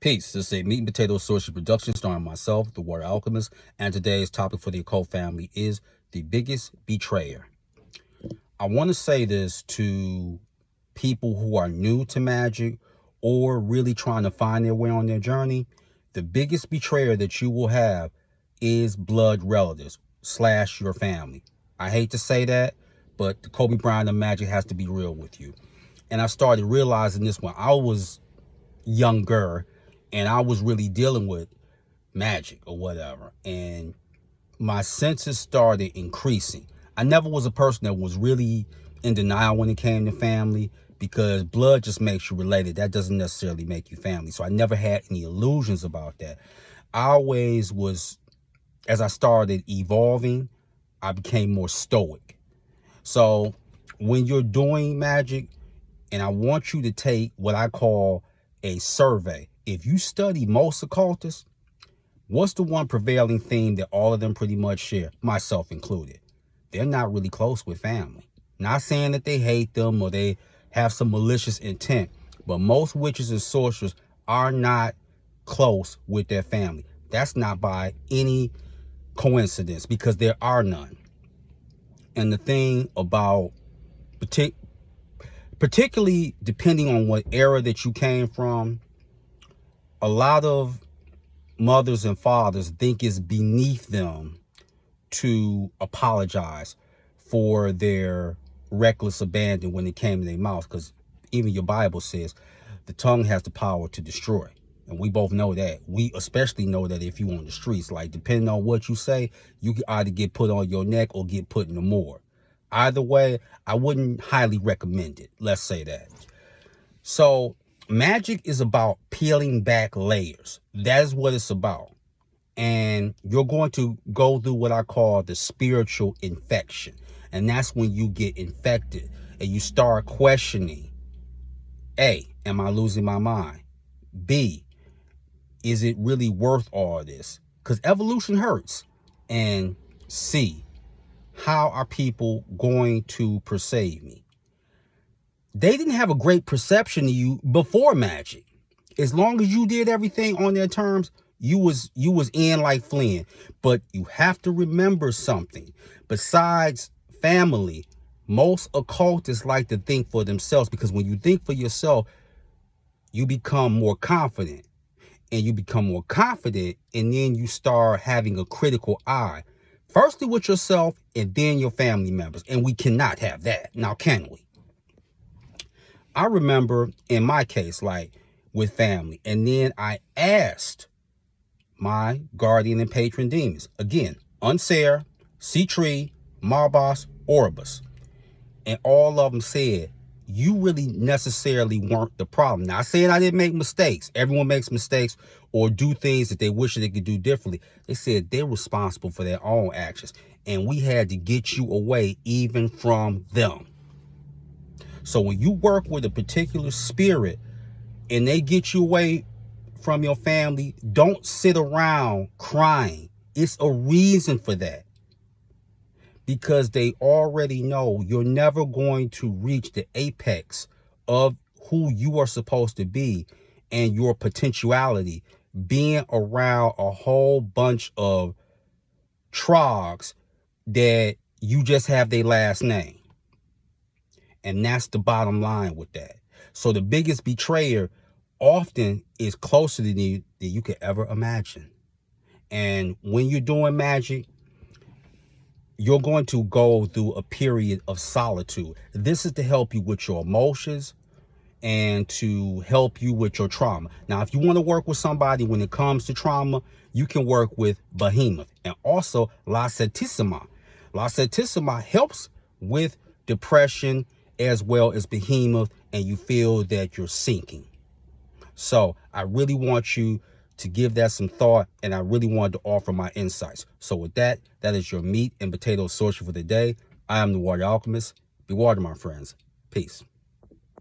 Peace. This is a Meat and Potato Sorcery production starring myself, the Water Alchemist, and today's topic for the occult family is the biggest betrayer. I want to say this to people who are new to magic or really trying to find their way on their journey. The biggest betrayer that you will have is blood relatives / your family. I hate to say that, but the Kobe Bryant of magic has to be real with you. And I started realizing this when I was younger and I was really dealing with magic or whatever, and my senses started increasing. I never was a person that was really in denial when it came to family, because blood just makes you related. That doesn't necessarily make you family. So I never had any illusions about that. I always was, as I started evolving, I became more stoic. So when you're doing magic, and I want you to take what I call a survey. If you study most occultists, what's the one prevailing theme that all of them pretty much share, myself included? They're not really close with family. Not saying that they hate them or they have some malicious intent, but most witches and sorcerers are not close with their family. That's not by any coincidence, because there are none. And the thing about particularly depending on what era that you came from, a lot of mothers and fathers think it's beneath them to apologize for their reckless abandon when it came to their mouth, because even your Bible says the tongue has the power to destroy. And we both know that. We especially know that if you on the streets, like depending on what you say, you can either get put on your neck or get put in the morgue. Either way, I wouldn't highly recommend it. Let's say that. So magic is about peeling back layers. That is what it's about. And you're going to go through what I call the spiritual infection. And that's when you get infected and you start questioning, A, am I losing my mind? B, is it really worth all this? Because evolution hurts. And C, how are people going to perceive me? They didn't have a great perception of you before magic. As long as you did everything on their terms, you was in like Flynn. But you have to remember something. Besides family, most occultists like to think for themselves, because when you think for yourself, you become more confident. And you become more confident, and then you start having a critical eye. Firstly with yourself, and then your family members. And we cannot have that. Now, can we? I remember in my case, like with family, and then I asked my guardian and patron demons, again, Unser, Citri, Marbas, Orbus, and all of them said, you really necessarily weren't the problem. Now, I said I didn't make mistakes. Everyone makes mistakes or do things that they wish they could do differently. They said they're responsible for their own actions, and we had to get you away even from them. So when you work with a particular spirit and they get you away from your family, don't sit around crying. It's a reason for that. Because they already know you're never going to reach the apex of who you are supposed to be and your potentiality, being around a whole bunch of trogs that you just have their last name. And that's the bottom line with that. So the biggest betrayer often is closer to you than you could ever imagine. And when you're doing magic, you're going to go through a period of solitude. This is to help you with your emotions and to help you with your trauma. Now, if you want to work with somebody when it comes to trauma, you can work with Behemoth and also La Santísima. La Santísima helps with depression as well as Behemoth, and you feel that you're sinking. So I really want you to give that some thought, and I really wanted to offer my insights. So with that, that is your meat and potato sorcery for the day. I am the Water Alchemist. Be water, my friends. Peace.